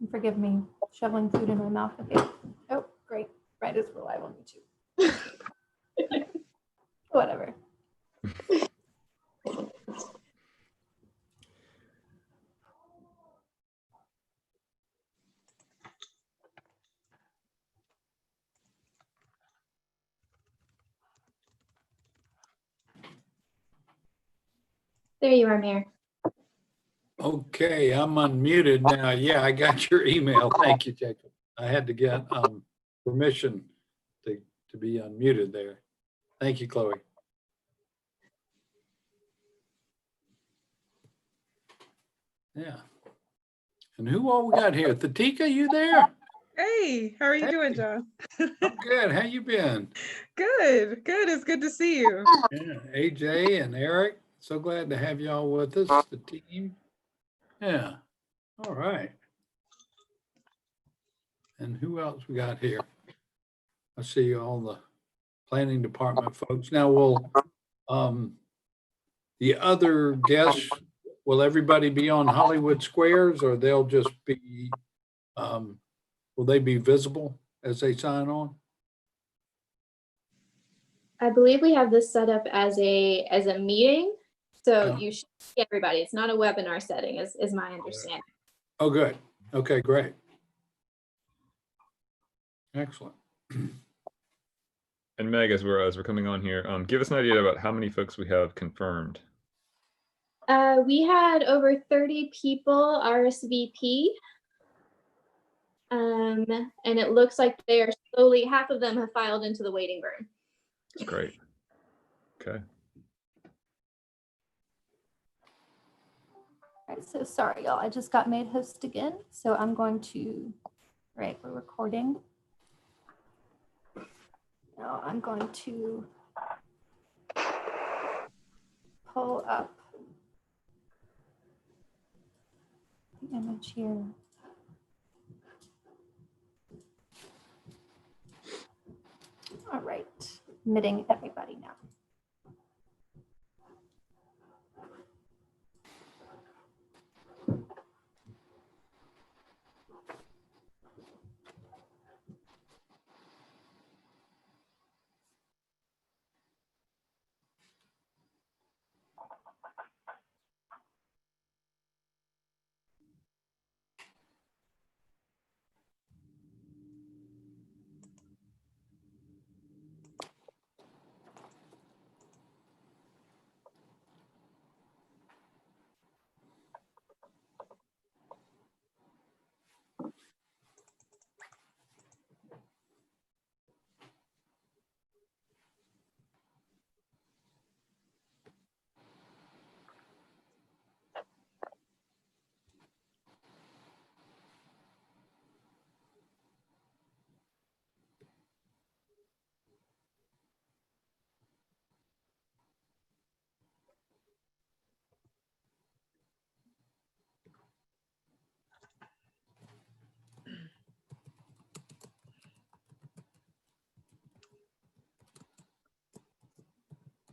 And forgive me shoveling food in my mouth. Okay. Oh, great. Right as we're live on YouTube. Whatever. There you are, Mayor. Okay, I'm unmuted now. Yeah, I got your email. Thank you, Jacob. I had to get permission to be unmuted there. Thank you, Chloe. Yeah. And who all we got here? Thatika, you there? Hey, how are you Hey. doing, John? I'm good. How you been? Good, good. It's good to see you. Yeah, AJ and Eric, so glad to have y'all with us, the team. Yeah, all right. And who else we got here? I see all the planning department folks. Now, will the other guests, will everybody be on Hollywood Squares, or they'll just be, will they be visible as they sign on? I believe we have this set up as a meeting, so Yeah. you should see everybody. It's not a webinar setting, is my understanding. Oh, good. Okay, great. Excellent. And Meg, as we're coming on here, give us an idea about how many folks we have confirmed. We had over 30 people RSVP. And it looks like they are slowly, half of them have filed into the waiting room. That's great. Okay. All right, so sorry, y'all. I just got made host again. So I'm going to, right, we're recording. Now I'm going to pull up the image here. All right, admitting everybody now.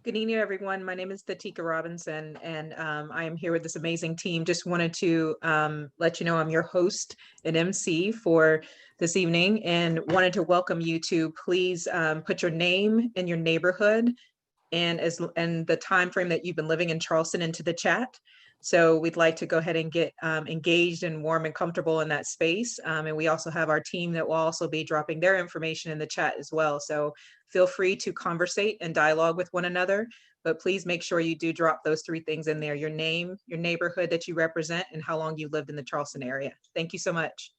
Good evening, everyone. My name is Thatika Robinson, and I am here with this amazing team. Just wanted to let you know I'm your host and MC for this evening, and wanted to welcome you to please put your name and your neighborhood and the time frame that you've been living in Charleston into the chat. So we'd like to go ahead and get engaged and warm and comfortable in that space. And we also have our team that will also be dropping their information in the chat as well. So feel free to conversate and dialogue with one another, but please make sure you do drop those 3 things in there: your name, your neighborhood that you represent, and how long you lived in the Charleston area. Thank you so much.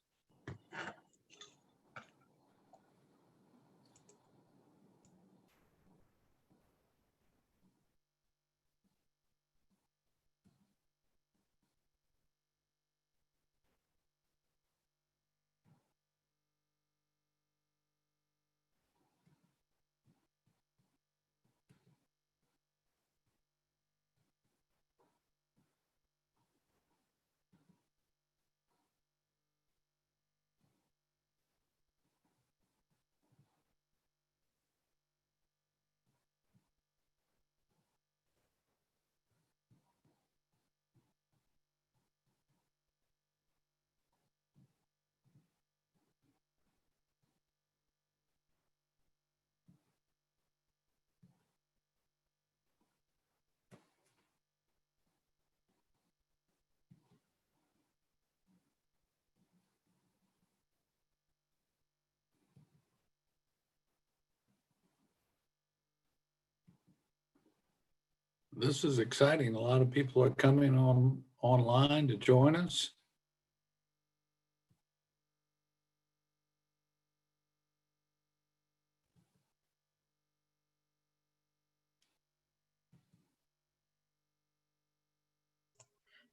This is exciting. A lot of people are coming online to join us.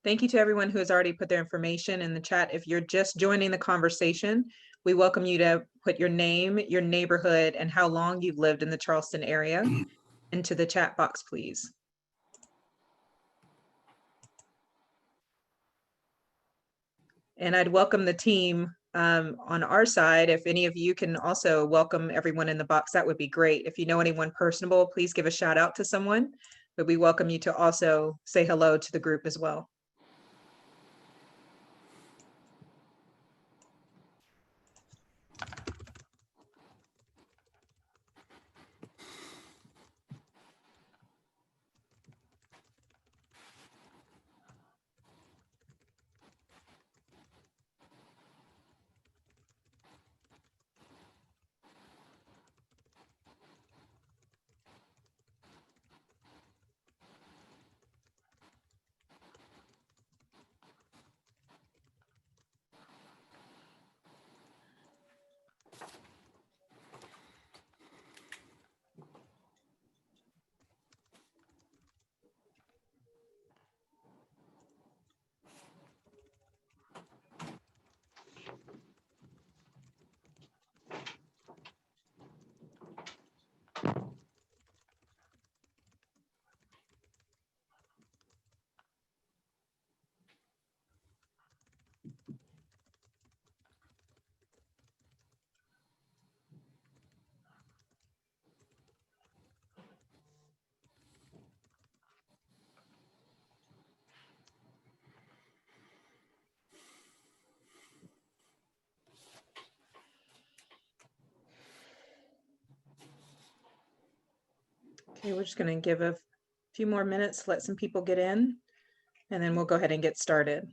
Thank you to everyone who has already put their information in the chat. If you're just joining the conversation, we welcome you to put your name, your neighborhood, and how long you've lived in the Charleston area into the chat box, please. And I'd welcome the team on our side. If any of you can also welcome everyone in the box, that would be great. If you know anyone personable, please give a shout out to someone, but we welcome you to also say hello to the group as well. Okay, we're just going to give a few more minutes, let some people get in, and then we'll go ahead and get started.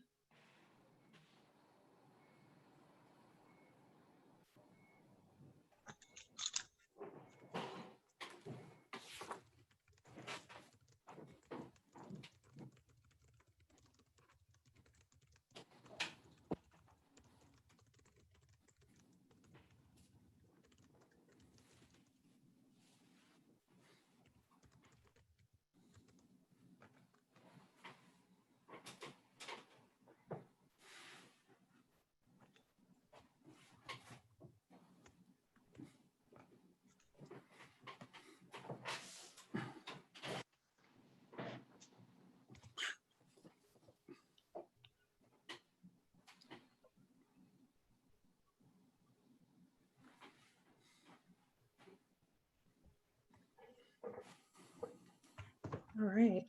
All right.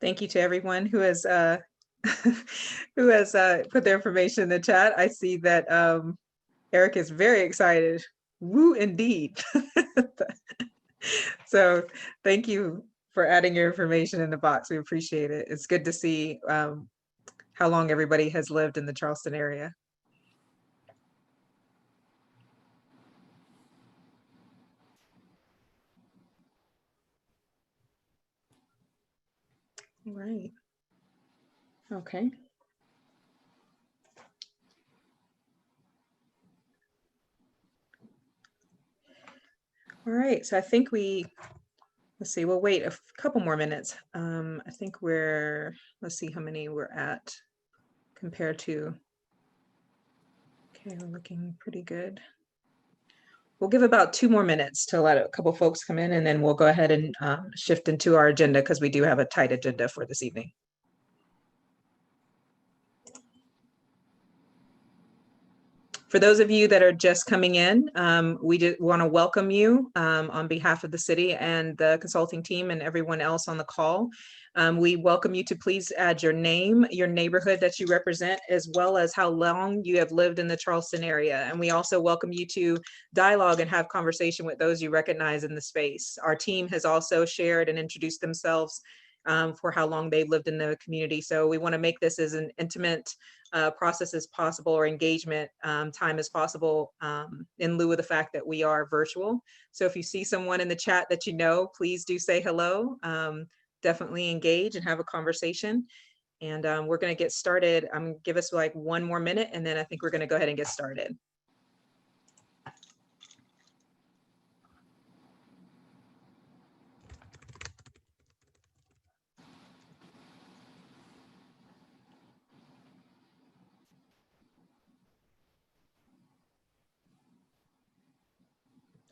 Thank you to everyone who has who has put their information in the chat. I see that Eric is very excited. Woo, indeed. So thank you for adding your information in the box. We appreciate it. It's good to see how long everybody has lived in the Charleston area. All right. Okay. All right. So I think let's see, we'll wait a couple more minutes. I think let's see how many we're at compared to, okay, we're looking pretty good. We'll give about 2 more minutes to let a couple folks come in, and then we'll go ahead and shift into our agenda because we do have a tight agenda for this evening. For those of you that are just coming in, we just want to welcome you on behalf of the city and the consulting team and everyone else on the call. We welcome you to please add your name, your neighborhood that you represent, as well as how long you have lived in the Charleston area. And we also welcome you to dialogue and have conversation with those you recognize in the space. Our team has also shared and introduced themselves for how long they've lived in the community. So we want to make this as an intimate process as possible, or engagement time as possible, in lieu of the fact that we are virtual. So if you see someone in the chat that you know, please do say hello. Definitely engage and have a conversation. And we're going to get started. Give us like 1 more minute, and then I think we're going to go ahead and get started.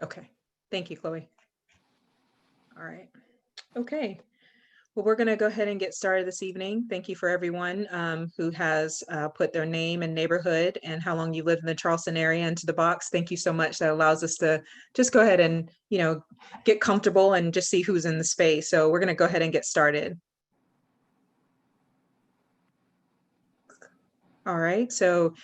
Okay, thank you, Chloe. All right, okay. Well, we're going to go ahead and get started this evening. Thank you for everyone who has put their name and neighborhood and how long you live in the Charleston area into the box. Thank you so much. That allows us to just go ahead and, you know, get comfortable and just see who's in the space. So we're going to go ahead and get started. All right, so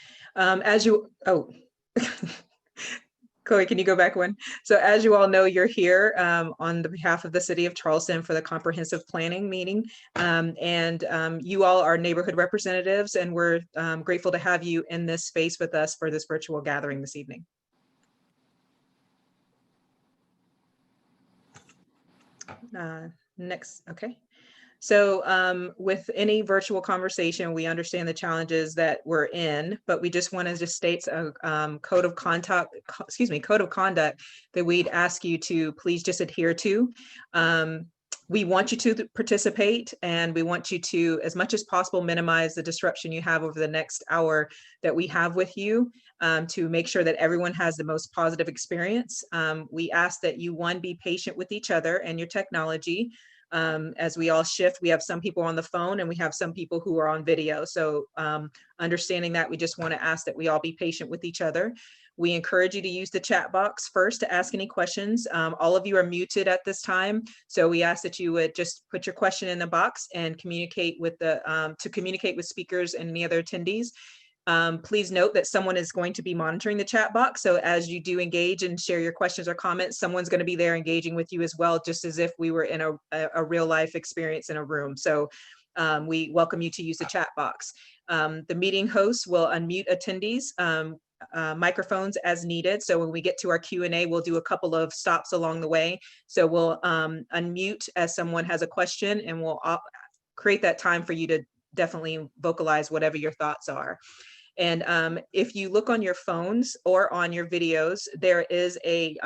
Chloe, can you go back one? So as you all know, you're here on the behalf of the City of Charleston for the comprehensive planning meeting. You all are neighborhood representatives, and we're grateful to have you in this space with us for this virtual gathering this evening. Next, okay. So with any virtual conversation, we understand the challenges that we're in, but we just want to just state a code of conduct that we'd ask you to please just adhere to. We want you to participate, and we want you to, as much as possible, minimize the disruption you have over the next hour that we have with you, to make sure that everyone has the most positive experience. We ask that you, one, be patient with each other and your technology. As we all shift, we have some people on the phone and we have some people who are on video. So understanding that, we just want to ask that we all be patient with each other. We encourage you to use the chat box first to ask any questions. All of you are muted at this time. So we ask that you would just put your question in the box and communicate with communicate with speakers and any other attendees. Please note that someone is going to be monitoring the chat box. So as you do engage and share your questions or comments, someone's going to be there engaging with you as well, just as if we were in a real life experience in a room. So we welcome you to use the chat box. The meeting host will unmute attendees microphones as needed. So when we get to our Q&A, we'll do a couple of stops along the way. So we'll unmute as someone has a question, and we'll create that time for you to definitely vocalize whatever your thoughts are. And if you look on your phones or on your videos, there is a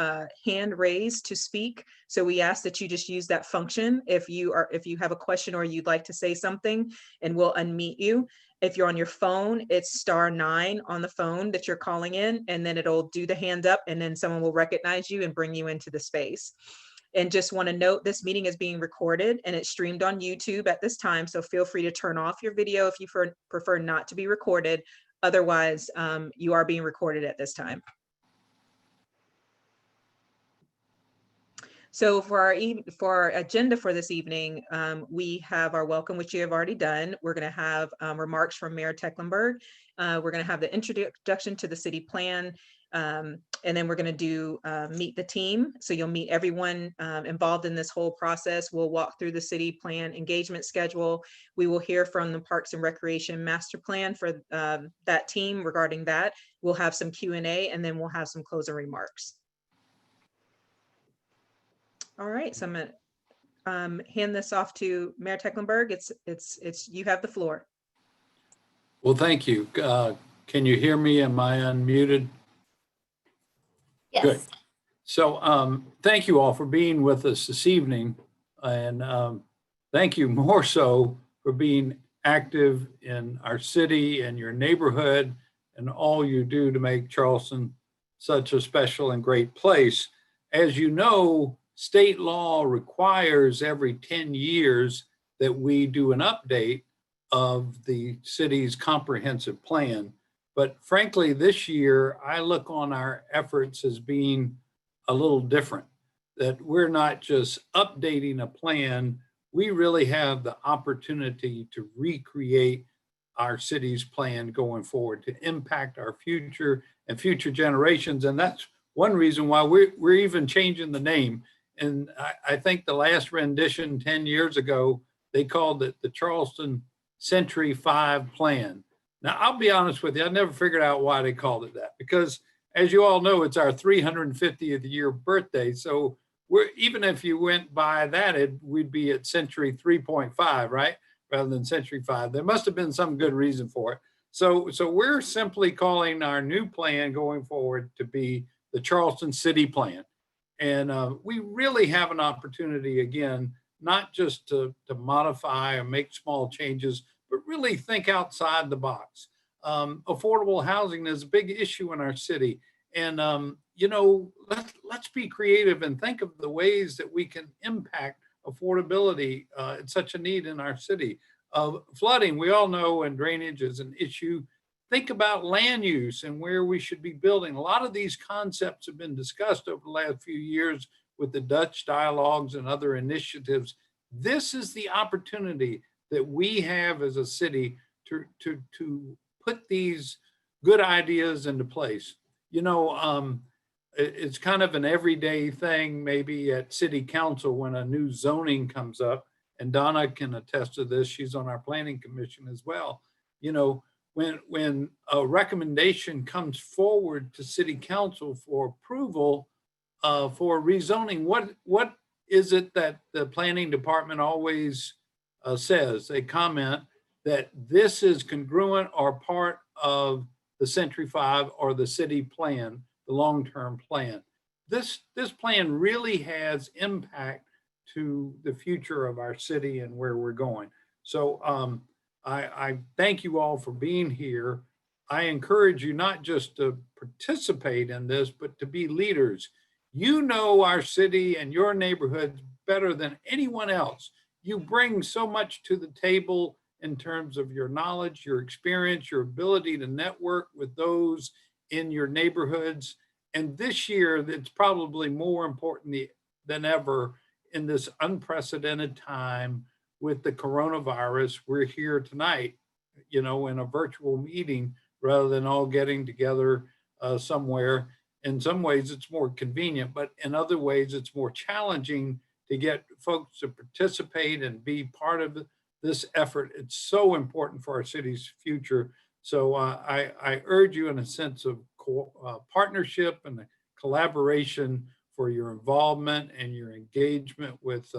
hand raised to speak. So we ask that you just use that function if you have a question or you'd like to say something, and we'll unmute you. If you're on your phone, it's *9 on the phone that you're calling in, and then it'll do the hand up, and then someone will recognize you and bring you into the space. And just want to note, this meeting is being recorded and it's streamed on YouTube at this time. So feel free to turn off your video if you prefer not to be recorded. Otherwise, you are being recorded at this time. So for our agenda for this evening, we have our welcome, which you have already done. We're going to have remarks from Mayor Tecklenburg. We're going to have the introduction to the city plan. And then we're going to do meet the team. So you'll meet everyone involved in this whole process. We'll walk through the city plan engagement schedule. We will hear from the Parks and Recreation Master Plan for that team regarding that. We'll have some Q&A, and then we'll have some closing remarks. All right, so I'm going to hand this off to Mayor Tecklenburg. It's you have the floor. Well, thank you. Can you hear me? Am I unmuted? Yes. Good. So thank you all for being with us this evening. And thank you more so for being active in our city and your neighborhood and all you do to make Charleston such a special and great place. As you know, state law requires every 10 years that we do an update of the city's comprehensive plan. But frankly, this year, I look on our efforts as being a little different, that we're not just updating a plan, we really have the opportunity to recreate our city's plan going forward to impact our future and future generations. And that's one reason why we're even changing the name. And I think the last rendition 10 years ago, they called it the Charleston Century 5 Plan. Now, I'll be honest with you, I never figured out why they called it that, because as you all know, it's our 350th year birthday. So even if you went by that, we'd be at Century 3.5, right? Rather than Century 5. There must have been some good reason for it. So we're simply calling our new plan going forward to be the Charleston City Plan. And we really have an opportunity, again, not just to modify or make small changes, but really think outside the box. Affordable housing is a big issue in our city. And, let's be creative and think of the ways that we can impact affordability. It's such a need in our city. Flooding, we all know, and drainage is an issue. Think about land use and where we should be building. A lot of these concepts have been discussed over the last few years with the Dutch dialogues and other initiatives. This is the opportunity that we have as a city to put these good ideas into place. It's kind of an everyday thing, maybe at city council when a new zoning comes up, and Donna can attest to this. She's on our planning commission as well. When a recommendation comes forward to city council for approval for rezoning, what is it that the planning department always says? They comment that this is congruent or part of the Century 5 or the city plan, the long-term plan. This plan really has impact to the future of our city and where we're going. So I thank you all for being here. I encourage you not just to participate in this, but to be leaders. You know our city and your neighborhoods better than anyone else. You bring so much to the table in terms of your knowledge, your experience, your ability to network with those in your neighborhoods. And this year, it's probably more important than ever in this unprecedented time with the coronavirus. We're here tonight, in a virtual meeting rather than all getting together somewhere. In some ways, it's more convenient, but in other ways, it's more challenging to get folks to participate and be part of this effort. It's so important for our city's future. So I urge you in a sense of partnership and collaboration for your involvement and your engagement with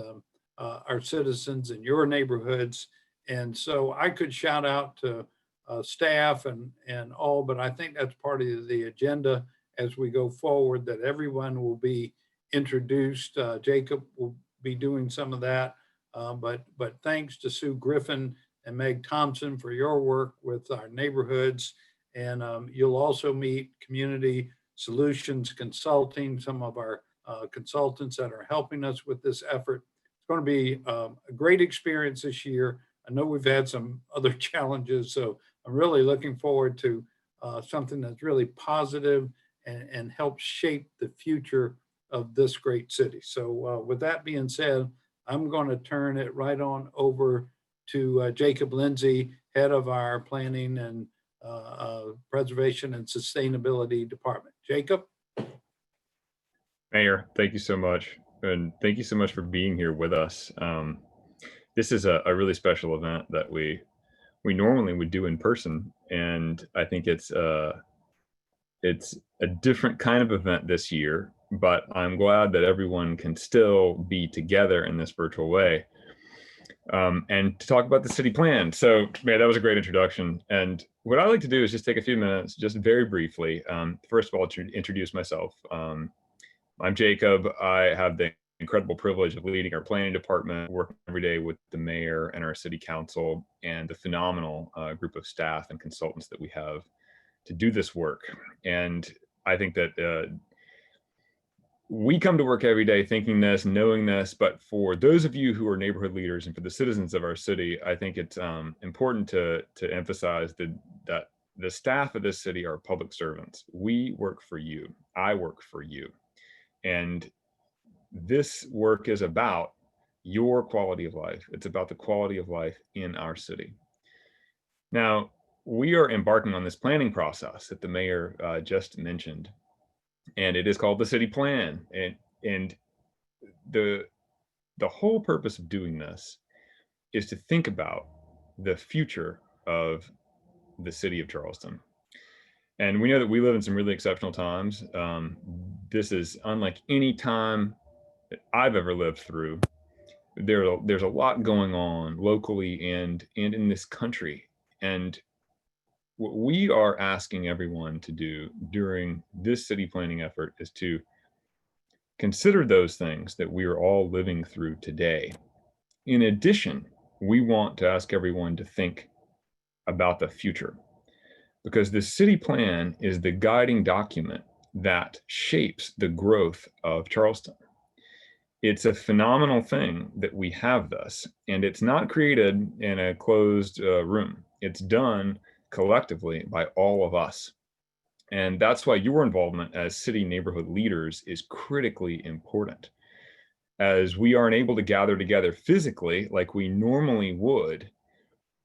our citizens in your neighborhoods. And so I could shout out to staff and all, but I think that's part of the agenda as we go forward, that everyone will be introduced. Jacob will be doing some of that. But thanks to Sue Griffin and Meg Thompson for your work with our neighborhoods. And you'll also meet Community Solutions Consulting, some of our consultants that are helping us with this effort. It's going to be a great experience this year. I know we've had some other challenges, so I'm really looking forward to something that's really positive and help shape the future of this great city. So with that being said, I'm going to turn it right on over to Jacob Lindsay, head of our Planning and Preservation and Sustainability Department. Jacob? Mayor, thank you so much. And thank you so much for being here with us. This is a really special event that we normally would do in person. And I think it's a different kind of event this year, but I'm glad that everyone can still be together in this virtual way and to talk about the city plan. So, man, that was a great introduction. And what I like to do is just take a few minutes, just very briefly. First of all, to introduce myself. I'm Jacob. I have the incredible privilege of leading our planning department, working every day with the mayor and our city council and the phenomenal group of staff and consultants that we have to do this work. And I think that we come to work every day thinking this, knowing this, but for those of you who are neighborhood leaders and for the citizens of our city, I think it's important to emphasize that the staff of this city are public servants. We work for you. I work for you. And this work is about your quality of life. It's about the quality of life in our city. Now, we are embarking on this planning process that the mayor just mentioned, and it is called the city plan. And the whole purpose of doing this is to think about the future of the city of Charleston. And we know that we live in some really exceptional times. This is unlike any time that I've ever lived through. There's a lot going on locally and in this country. And what we are asking everyone to do during this city planning effort is to consider those things that we are all living through today. In addition, we want to ask everyone to think about the future, because the city plan is the guiding document that shapes the growth of Charleston. It's a phenomenal thing that we have this, and it's not created in a closed room. It's done collectively by all of us. And that's why your involvement as city neighborhood leaders is critically important. As we aren't able to gather together physically like we normally would,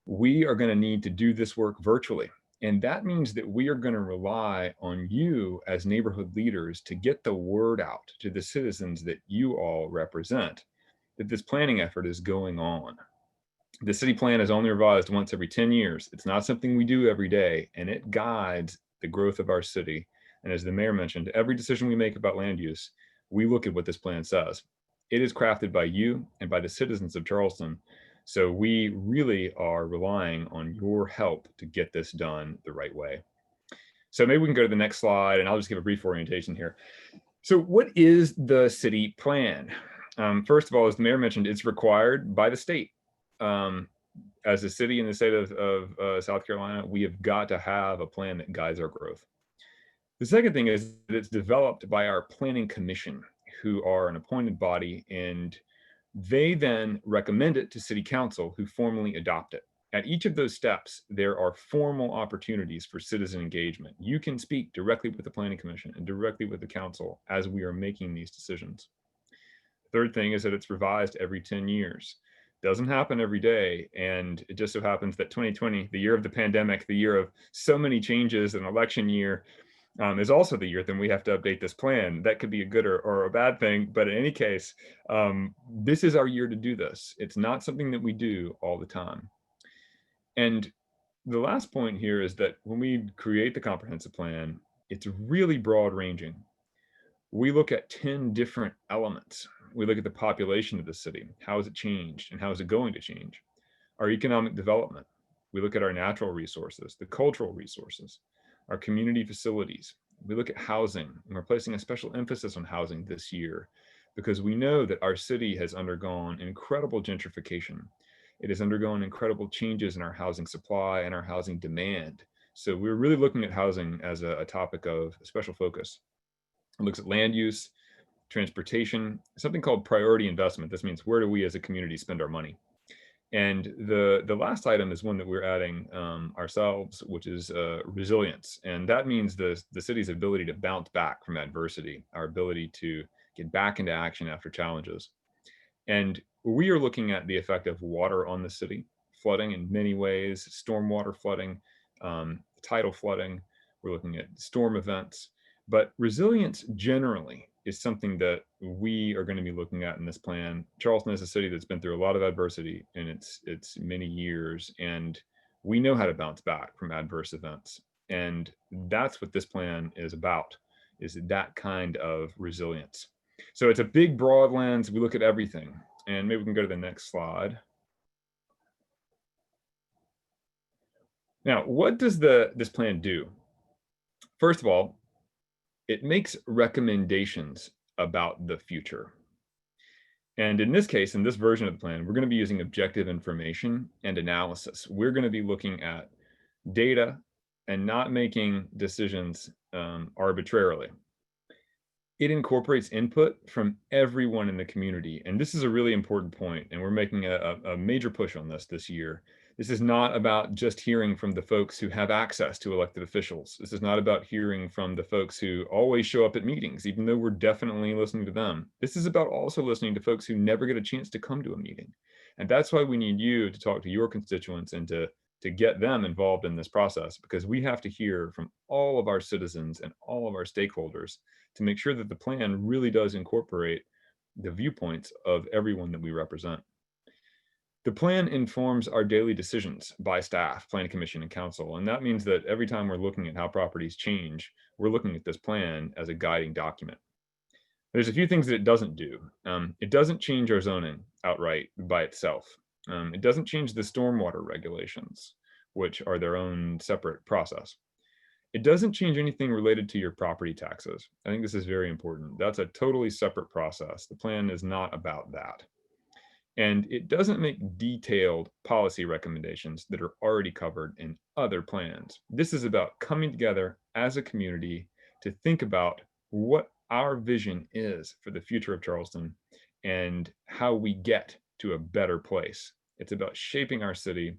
we are going to need to do this work virtually. And that means that we are going to rely on you as neighborhood leaders to get the word out to the citizens that you all represent, that this planning effort is going on. The city plan is only revised once every 10 years. It's not something we do every day, and it guides the growth of our city. And as the mayor mentioned, every decision we make about land use, we look at what this plan says. It is crafted by you and by the citizens of Charleston. So we really are relying on your help to get this done the right way. So maybe we can go to the next slide, and I'll just give a brief orientation here. So what is the city plan? First of all, as the mayor mentioned, it's required by the state. As a city in the state of South Carolina, we have got to have a plan that guides our growth. The second thing is that it's developed by our planning commission, who are an appointed body, and they then recommend it to city council, who formally adopt it. At each of those steps, there are formal opportunities for citizen engagement. You can speak directly with the planning commission and directly with the council as we are making these decisions. Third thing is that it's revised every 10 years. Doesn't happen every day. And it just so happens that 2020, the year of the pandemic, the year of so many changes, an election year, is also the year then we have to update this plan. That could be a good or a bad thing, but in any case, this is our year to do this. It's not something that we do all the time. And the last point here is that when we create the comprehensive plan, it's really broad ranging. We look at 10 different elements. We look at the population of the city. How has it changed and how is it going to change? Our economic development. We look at our natural resources, the cultural resources, our community facilities. We look at housing, and we're placing a special emphasis on housing this year because we know that our city has undergone incredible gentrification. It has undergone incredible changes in our housing supply and our housing demand. So we're really looking at housing as a topic of special focus. It looks at land use, transportation, something called priority investment. This means where do we as a community spend our money? And the last item is one that we're adding ourselves, which is resilience. And that means the city's ability to bounce back from adversity, our ability to get back into action after challenges. And we are looking at the effect of water on the city, flooding in many ways, stormwater flooding, tidal flooding. We're looking at storm events, but resilience generally is something that we are going to be looking at in this plan. Charleston is a city that's been through a lot of adversity in its many years, and we know how to bounce back from adverse events. And that's what this plan is about, is that kind of resilience. So it's a big, broad lens. We look at everything. And maybe we can go to the next slide. Now, what does this plan do? First of all, it makes recommendations about the future. And in this case, in this version of the plan, we're going to be using objective information and analysis. We're going to be looking at data and not making decisions arbitrarily. It incorporates input from everyone in the community. And this is a really important point, and we're making a major push on this year. This is not about just hearing from the folks who have access to elected officials. This is not about hearing from the folks who always show up at meetings, even though we're definitely listening to them. This is about also listening to folks who never get a chance to come to a meeting. And that's why we need you to talk to your constituents and to get them involved in this process, because we have to hear from all of our citizens and all of our stakeholders to make sure that the plan really does incorporate the viewpoints of everyone that we represent. The plan informs our daily decisions by staff, planning commission, and council. And that means that every time we're looking at how properties change, we're looking at this plan as a guiding document. There's a few things that it doesn't do. It doesn't change our zoning outright by itself. It doesn't change the stormwater regulations, which are their own separate process. It doesn't change anything related to your property taxes. I think this is very important. That's a totally separate process. The plan is not about that. And it doesn't make detailed policy recommendations that are already covered in other plans. This is about coming together as a community to think about what our vision is for the future of Charleston and how we get to a better place. It's about shaping our city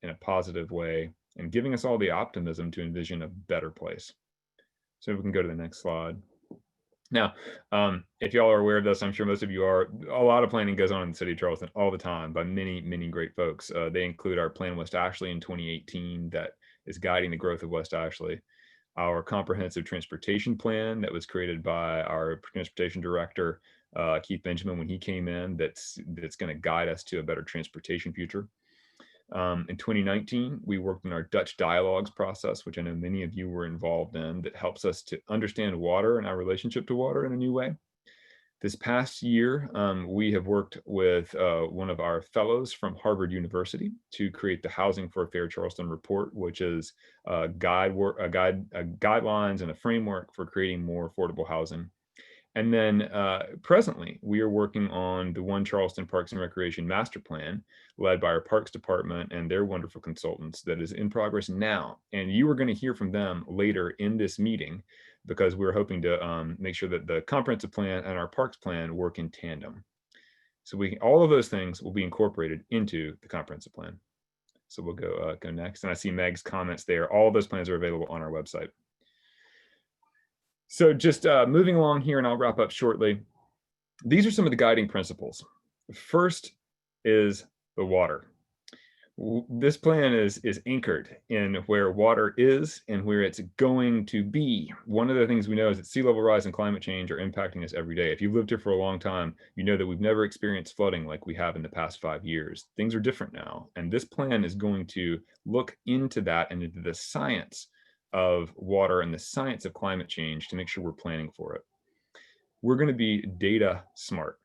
in a positive way and giving us all the optimism to envision a better place. So we can go to the next slide. Now, if y'all are aware of this, I'm sure most of you are, a lot of planning goes on in the city of Charleston all the time by many, many great folks. They include our Plan West Ashley in 2018 that is guiding the growth of West Ashley. Our comprehensive transportation plan that was created by our transportation director, Keith Benjamin, when he came in, that's going to guide us to a better transportation future. In 2019, we worked on our Dutch dialogues process, which I know many of you were involved in, that helps us to understand water and our relationship to water in a new way. This past year, we have worked with one of our fellows from Harvard University to create the Housing for a Fair Charleston report, which is guidelines and a framework for creating more affordable housing. And then presently, we are working on the One Charleston Parks and Recreation Master Plan, led by our Parks Department and their wonderful consultants, that is in progress now. And you are going to hear from them later in this meeting, because we're hoping to make sure that the comprehensive plan and our parks plan work in tandem. So all of those things will be incorporated into the comprehensive plan. So we'll go next. And I see Meg's comments there. All of those plans are available on our website. So just moving along here, and I'll wrap up shortly. These are some of the guiding principles. First is the water. This plan is anchored in where water is and where it's going to be. One of the things we know is that sea level rise and climate change are impacting us every day. If you've lived here for a long time, you know that we've never experienced flooding like we have in the past 5 years. Things are different now. And this plan is going to look into that and into the science of water and the science of climate change to make sure we're planning for it. We're going to be data smart.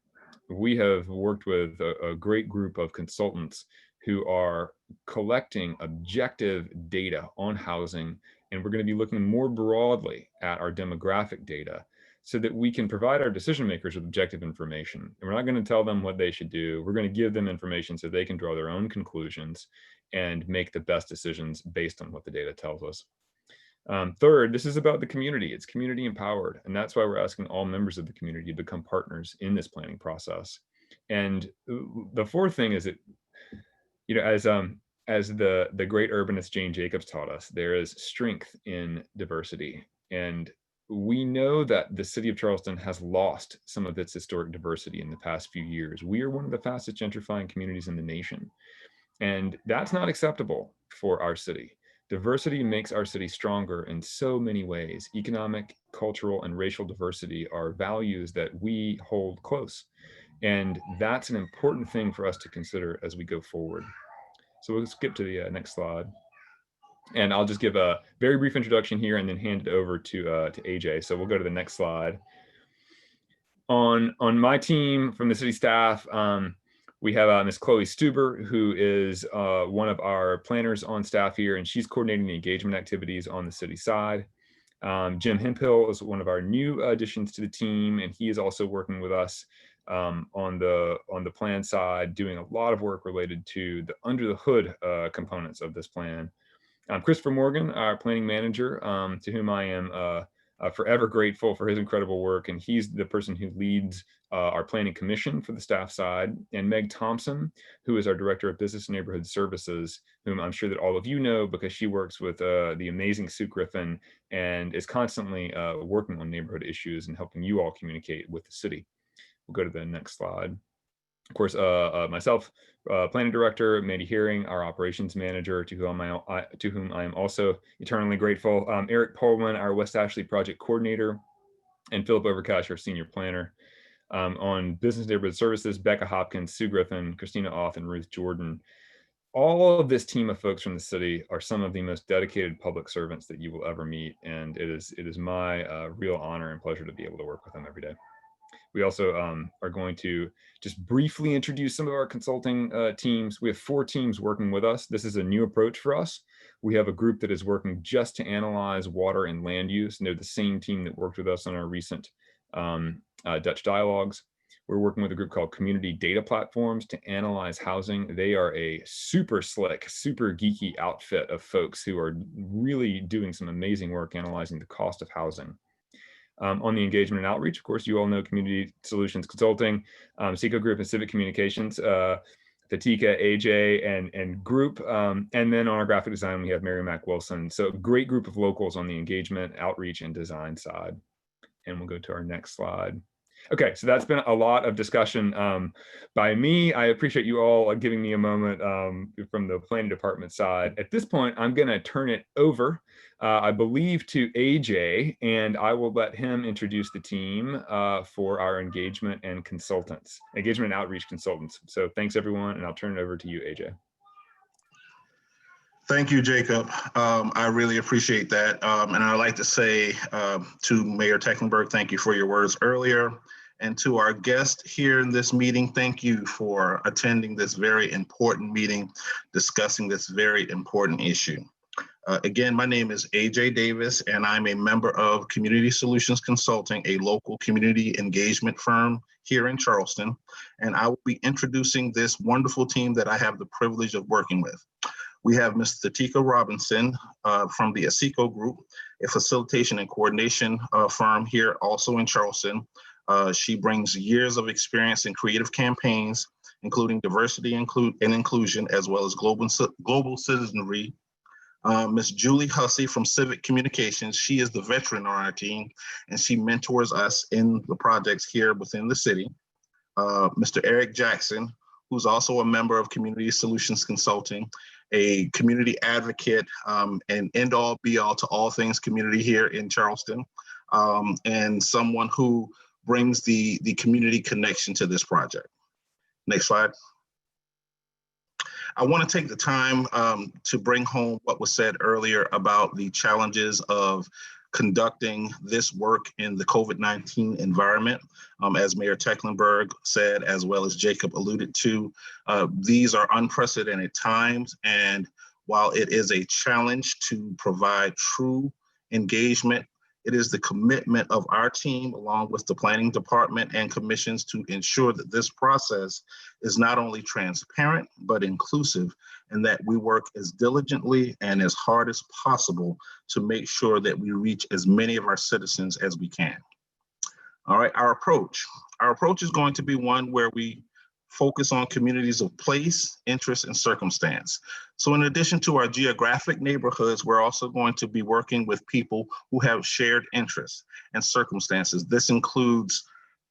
We have worked with a great group of consultants who are collecting objective data on housing, and we're going to be looking more broadly at our demographic data so that we can provide our decision makers with objective information. And we're not going to tell them what they should do. We're going to give them information so they can draw their own conclusions and make the best decisions based on what the data tells us. Third, this is about the community. It's community empowered. And that's why we're asking all members of the community to become partners in this planning process. And the fourth thing is that, you know, as the great urbanist Jane Jacobs taught us, there is strength in diversity. And we know that the city of Charleston has lost some of its historic diversity in the past few years. We are one of the fastest gentrifying communities in the nation. And that's not acceptable for our city. Diversity makes our city stronger in so many ways. Economic, cultural, and racial diversity are values that we hold close. And that's an important thing for us to consider as we go forward. So we'll skip to the next slide. And I'll just give a very brief introduction here and then hand it over to AJ. So we'll go to the next slide. On my team from the city staff, we have Ms. Chloe Stuber, who is one of our planners on staff here, and she's coordinating the engagement activities on the city side. Jim Hemphill is one of our new additions to the team, and he is also working with us on the plan side, doing a lot of work related to the under the hood components of this plan. Christopher Morgan, our planning manager, to whom I am forever grateful for his incredible work. And he's the person who leads our planning commission for the staff side. And Meg Thompson, who is our director of business and neighborhood services, whom I'm sure that all of you know because she works with the amazing Sue Griffin and is constantly working on neighborhood issues and helping you all communicate with the city. We'll go to the next slide. Of course, myself, planning director, Mandy Hearing, our operations manager, to whom I am also eternally grateful. Eric Pullman, our West Ashley project coordinator, and Philip Overcash, our senior planner. On business neighborhood services, Becca Hopkins, Sue Griffin, Christina Auth, and Ruth Jordan. All of this team of folks from the city are some of the most dedicated public servants that you will ever meet, and it is my real honor and pleasure to be able to work with them every day. We also are going to just briefly introduce some of our consulting teams. We have 4 teams working with us. This is a new approach for us. We have a group that is working just to analyze water and land use, and they're the same team that worked with us on our recent Dutch dialogues. We're working with a group called Community Data Platforms to analyze housing. They are a super slick, super geeky outfit of folks who are really doing some amazing work analyzing the cost of housing. On the engagement and outreach, of course, you all know Community Solutions Consulting, Seco Group and Civic Communications, Tatika, AJ, and group. And then on our graphic design, we have Mary Mac Wilson. So a great group of locals on the engagement, outreach, and design side. And we'll go to our next slide. Okay, so that's been a lot of discussion by me. I appreciate you all giving me a moment from the planning department side. At this point, I'm going to turn it over, I believe, to AJ, and I will let him introduce the team for our engagement and outreach consultants. So thanks, everyone, and I'll turn it over to you, AJ. Thank you, Jacob. I really appreciate that. And I'd like to say to Mayor Tecklenburg, thank you for your words earlier. And to our guest here in this meeting, thank you for attending this very important meeting, discussing this very important issue. Again, my name is AJ Davis, and I'm a member of Community Solutions Consulting, a local community engagement firm here in Charleston. And I will be introducing this wonderful team that I have the privilege of working with. We have Ms. Tatika Robinson from the Seco Group, a facilitation and coordination firm here also in Charleston. She brings years of experience in creative campaigns, including diversity and inclusion, as well as global citizenry. Ms. Julie Hussey from Civic Communications. She is the veteran on our team, and she mentors us in the projects here within the city. Mr. Eric Jackson, who's also a member of Community Solutions Consulting, a community advocate and end all be all to all things community here in Charleston, and someone who brings the community connection to this project. Next slide. I want to take the time to bring home what was said earlier about the challenges of conducting this work in the COVID-19 environment. As Mayor Tecklenburg said, as well as Jacob alluded to, these are unprecedented times. And while it is a challenge to provide true engagement, it is the commitment of our team, along with the planning department and commissions, to ensure that this process is not only transparent, but inclusive, and that we work as diligently and as hard as possible to make sure that we reach as many of our citizens as we can. All right, our approach is going to be one where we focus on communities of place, interest, and circumstance. So in addition to our geographic neighborhoods, we're also going to be working with people who have shared interests and circumstances. This includes,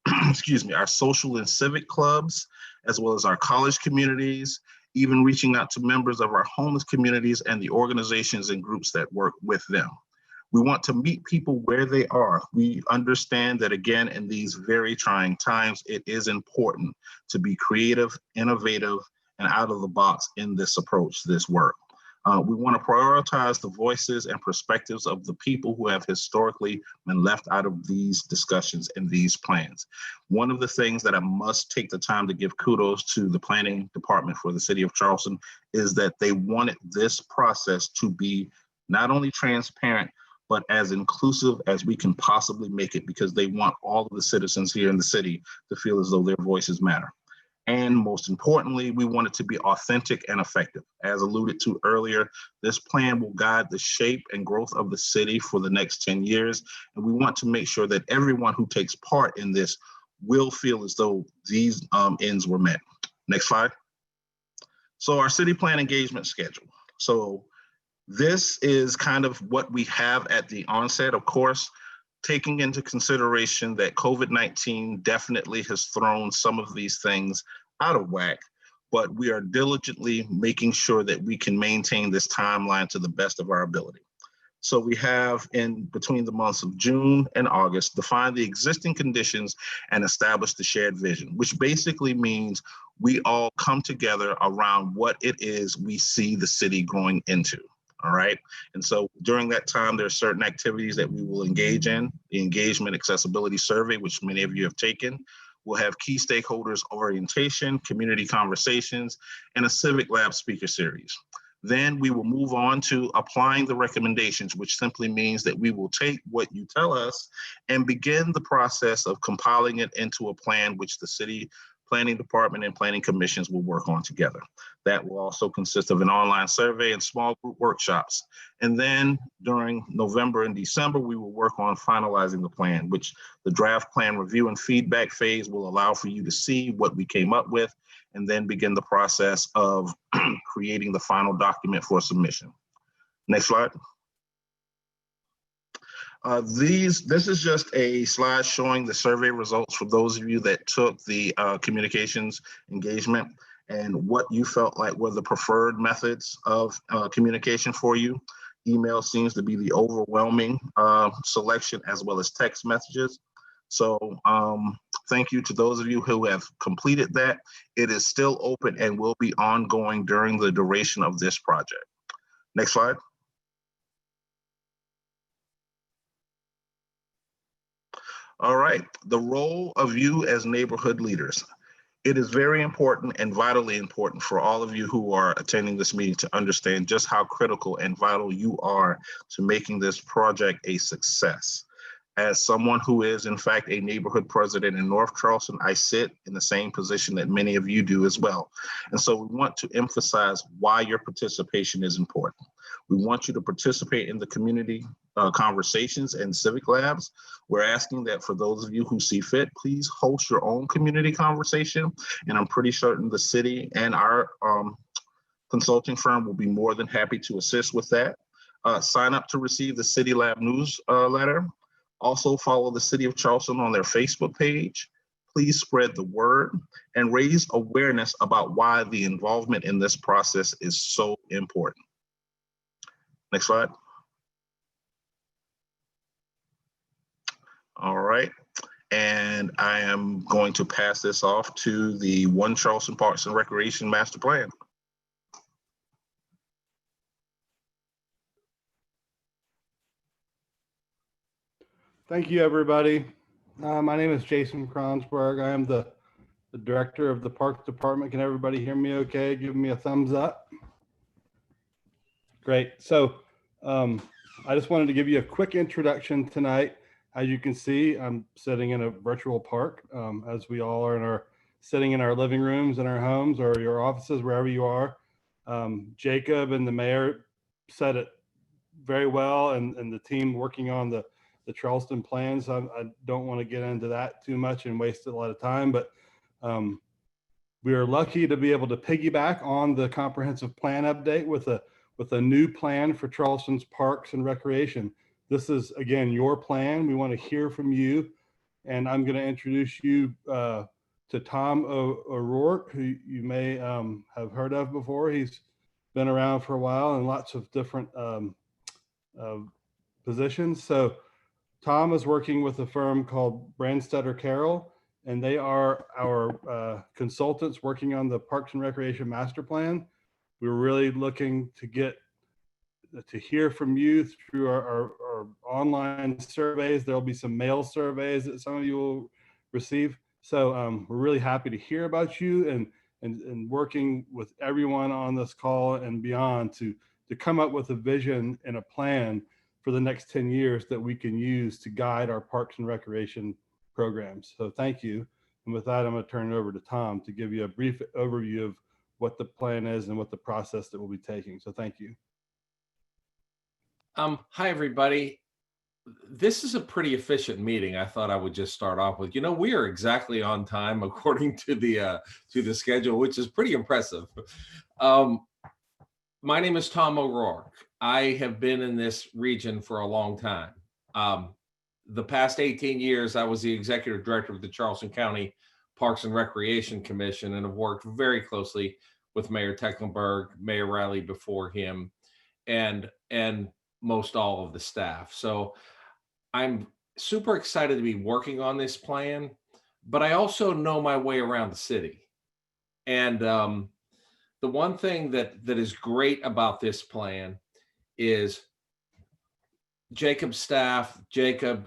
our social and civic clubs, as well as our college communities, even reaching out to members of our homeless communities and the organizations and groups that work with them. We want to meet people where they are. We understand that, again, in these very trying times, it is important to be creative, innovative, and out of the box in this approach, this work. We want to prioritize the voices and perspectives of the people who have historically been left out of these discussions and these plans. One of the things that I must take the time to give kudos to the planning department for the city of Charleston is that they wanted this process to be not only transparent, but as inclusive as we can possibly make it, because they want all of the citizens here in the city to feel as though their voices matter. And most importantly, we want it to be authentic and effective. As alluded to earlier, this plan will guide the shape and growth of the city for the next 10 years. And we want to make sure that everyone who takes part in this will feel as though these ends were met. Next slide. So our city plan engagement schedule. So this is kind of what we have at the onset, of course, taking into consideration that COVID-19 definitely has thrown some of these things out of whack, but we are diligently making sure that we can maintain this timeline to the best of our ability. So we have in between the months of June and August, define the existing conditions and establish the shared vision, which basically means we all come together around what it is we see the city growing into. All right. And so during that time, there are certain activities that we will engage in. The engagement accessibility survey, which many of you have taken. We'll have key stakeholders orientation, community conversations, and a civic lab speaker series. Then we will move on to applying the recommendations, which simply means that we will take what you tell us and begin the process of compiling it into a plan which the city planning department and planning commissions will work on together. That will also consist of an online survey and small group workshops. And then during November and December, we will work on finalizing the plan, which the draft plan review and feedback phase will allow for you to see what we came up with and then begin the process of creating the final document for submission. Next slide. This is just a slide showing the survey results for those of you that took the communications engagement and what you felt like were the preferred methods of communication for you. Email seems to be the overwhelming selection, as well as text messages. So thank you to those of you who have completed that. It is still open and will be ongoing during the duration of this project. Next slide. All right, the role of you as neighborhood leaders. It is very important and vitally important for all of you who are attending this meeting to understand just how critical and vital you are to making this project a success. As someone who is in fact a neighborhood president in North Charleston, I sit in the same position that many of you do as well. And so we want to emphasize why your participation is important. We want you to participate in the community conversations and civic labs. We're asking that for those of you who see fit, please host your own community conversation. And I'm pretty certain the city and our consulting firm will be more than happy to assist with that. Sign up to receive the City Lab newsletter. Also follow the City of Charleston on their Facebook page. Please spread the word and raise awareness about why the involvement in this process is so important. Next slide. All right. And I am going to pass this off to the One Charleston Parks and Recreation Master Plan. Thank you, everybody. My name is Jason Kronsberg. I am the director of the Parks Department. Can everybody hear me okay? Give me a thumbs up. Great. So I just wanted to give you a quick introduction tonight. As you can see, I'm sitting in a virtual park, as we all are sitting in our living rooms, in our homes, or your offices, wherever you are. Jacob and the mayor said it very well, and the team working on the Charleston plans. I don't want to get into that too much and waste a lot of time, but we are lucky to be able to piggyback on the comprehensive plan update with a new plan for Charleston's parks and recreation. This is, again, your plan. We want to hear from you. And I'm going to introduce you to Tom O'Rourke, who you may have heard of before. He's been around for a while in lots of different positions. So Tom is working with a firm called Brandstetter Carroll, and they are our consultants working on the Parks and Recreation Master Plan. We're really looking to hear from you through our online surveys. There'll be some mail surveys that some of you will receive. So we're really happy to hear about you and working with everyone on this call and beyond to come up with a vision and a plan for the next 10 years that we can use to guide our parks and recreation programs. So thank you. And with that, I'm going to turn it over to Tom to give you a brief overview of what the plan is and what the process that we'll be taking. So thank you. Hi, everybody. This is a pretty efficient meeting. I thought I would just start off with, we are exactly on time according to the schedule, which is pretty impressive. My name is Tom O'Rourke. I have been in this region for a long time. The past 18 years, I was the executive director of the Charleston County Parks and Recreation Commission and have worked very closely with Mayor Tecklenburg, Mayor Riley before him, and most all of the staff. So I'm super excited to be working on this plan, but I also know my way around the city. And the one thing that is great about this plan is Jacob's staff,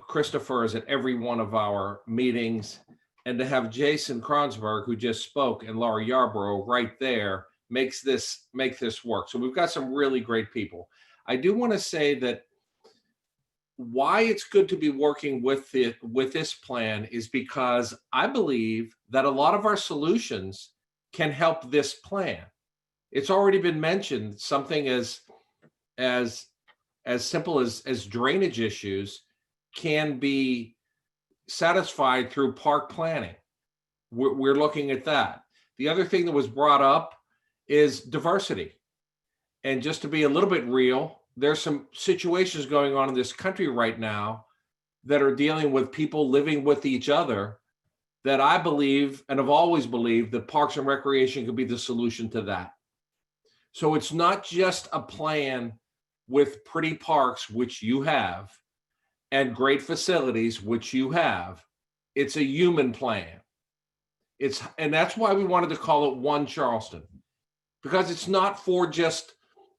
Christopher is at every one of our meetings, and to have Jason Kronsberg, who just spoke, and Laurie Yarborough right there make this work. So we've got some really great people. I do want to say that why it's good to be working with this plan is because I believe that a lot of our solutions can help this plan. It's already been mentioned, something as simple as drainage issues can be satisfied through park planning. We're looking at that. The other thing that was brought up is diversity. And just to be a little bit real, there's some situations going on in this country right now that are dealing with people living with each other that I believe and have always believed that Parks and Recreation could be the solution to that. So it's not just a plan with pretty parks, which you have, and great facilities, which you have. It's a human plan. And that's why we wanted to call it One Charleston, because it's not for just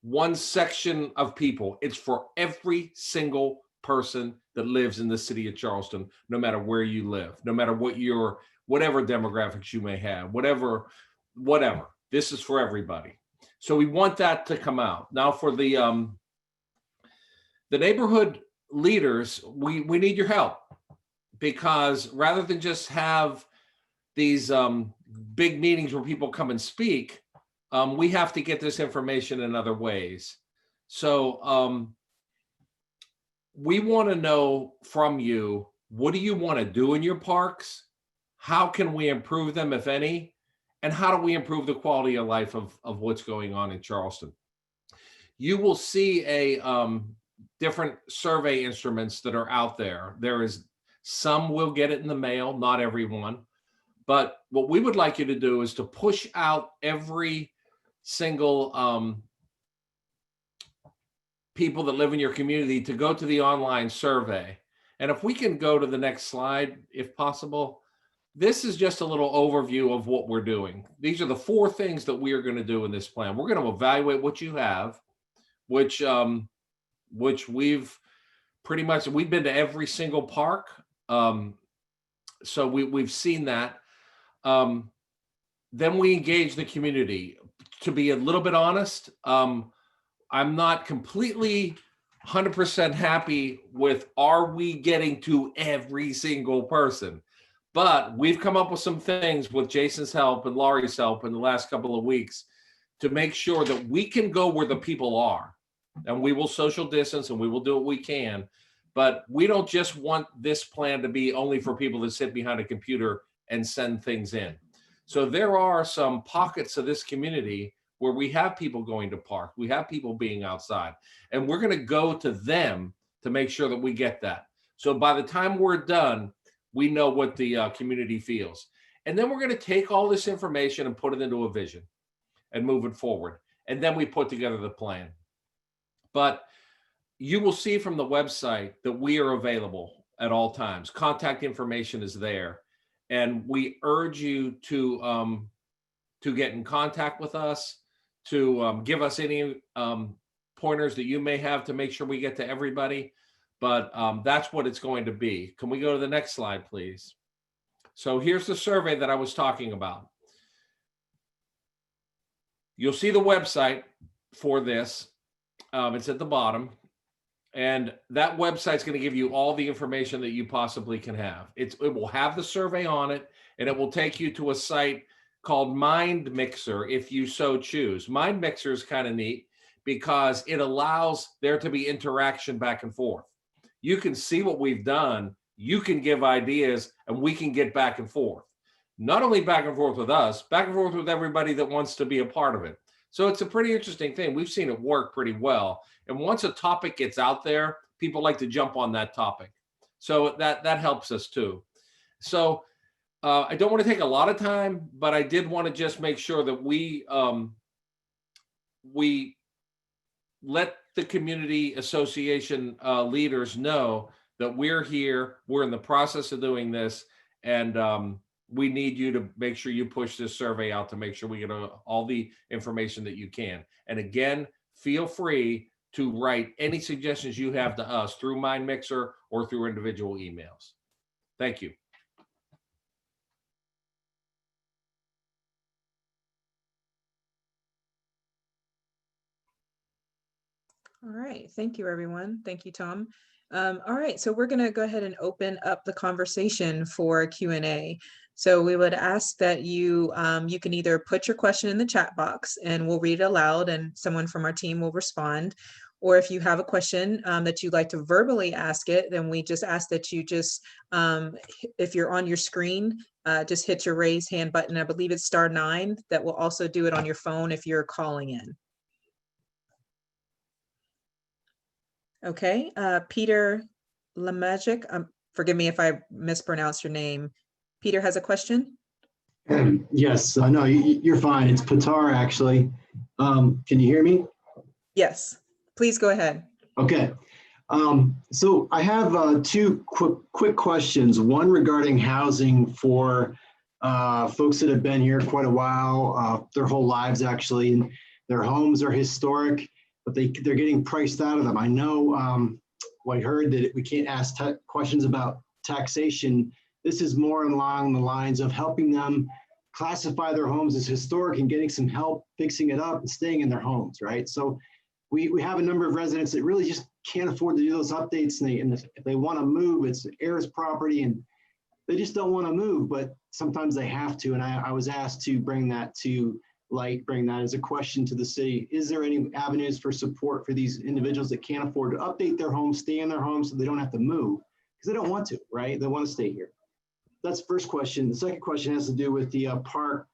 one section of people. It's for every single person that lives in the city of Charleston, no matter where you live, no matter whatever demographics you may have, whatever. This is for everybody. So we want that to come out. Now for the neighborhood leaders, we need your help, because rather than just have these big meetings where people come and speak, we have to get this information in other ways. So we want to know from you, what do you want to do in your parks? How can we improve them, if any? And how do we improve the quality of life of what's going on in Charleston? You will see different survey instruments that are out there. Some will get it in the mail, not everyone. But what we would like you to do is to push out every single people that live in your community to go to the online survey. And if we can go to the next slide, if possible, this is just a little overview of what we're doing. These are the 4 things that we are going to do in this plan. We're going to evaluate what you have, which we've been to every single park. So we've seen that. Then we engage the community. To be a little bit honest, I'm not completely 100% happy with, are we getting to every single person? But we've come up with some things with Jason's help and Laurie's help in the last couple of weeks to make sure that we can go where the people are. And we will social distance and we will do what we can. But we don't just want this plan to be only for people that sit behind a computer and send things in. So there are some pockets of this community where we have people going to park, we have people being outside, and we're going to go to them to make sure that we get that. So by the time we're done, we know what the community feels. And then we're going to take all this information and put it into a vision and move it forward. And then we put together the plan. But you will see from the website that we are available at all times. Contact information is there. And we urge you to get in contact with us, to give us any pointers that you may have to make sure we get to everybody. But that's what it's going to be. Can we go to the next slide, please? So here's the survey that I was talking about. You'll see the website for this. It's at the bottom. And that website's going to give you all the information that you possibly can have. It will have the survey on it, and it will take you to a site called Mind Mixer if you so choose. Mind Mixer is kind of neat because it allows there to be interaction back and forth. You can see what we've done, you can give ideas, and we can get back and forth. Not only back and forth with us, back and forth with everybody that wants to be a part of it. So it's a pretty interesting thing. We've seen it work pretty well. And once a topic gets out there, people like to jump on that topic. So that helps us too. So I don't want to take a lot of time, but I did want to just make sure that we let the community association leaders know that we're here, we're in the process of doing this, and we need you to make sure you push this survey out to make sure we get all the information that you can. And again, feel free to write any suggestions you have to us through Mind Mixer or through individual emails. Thank you. All right, thank you, everyone. Thank you, Tom. All right, so we're gonna go ahead and open up the conversation for Q&A. So we would ask that you can either put your question in the chat box and we'll read it aloud and someone from our team will respond. Or if you have a question that you'd like to verbally ask it, then we just ask that you just, if you're on your screen, just hit your raise hand button. I believe it's *9. That will also do it on your phone if you're calling in. Okay, Peter Lemagic, forgive me if I mispronounced your name. Peter has a question? Yes, no, you're fine. It's Patar, actually. Can you hear me? Yes, please go ahead. Okay. So I have two quick questions. One regarding housing for folks that have been here quite a while, their whole lives actually, and their homes are historic, but they're getting priced out of them. I know I heard that we can't ask questions about taxation. This is more along the lines of helping them classify their homes as historic and getting some help fixing it up and staying in their homes, right? So we have a number of residents that really just can't afford to do those updates, and if they want to move, it's heirs property, and they just don't want to move, but sometimes they have to. And I was asked to bring that to light, bring that as a question to the city. Is there any avenues for support for these individuals that can't afford to update their homes, stay in their homes, so they don't have to move? Because they don't want to, right? They want to stay here. That's the first question. The second question has to do with the park,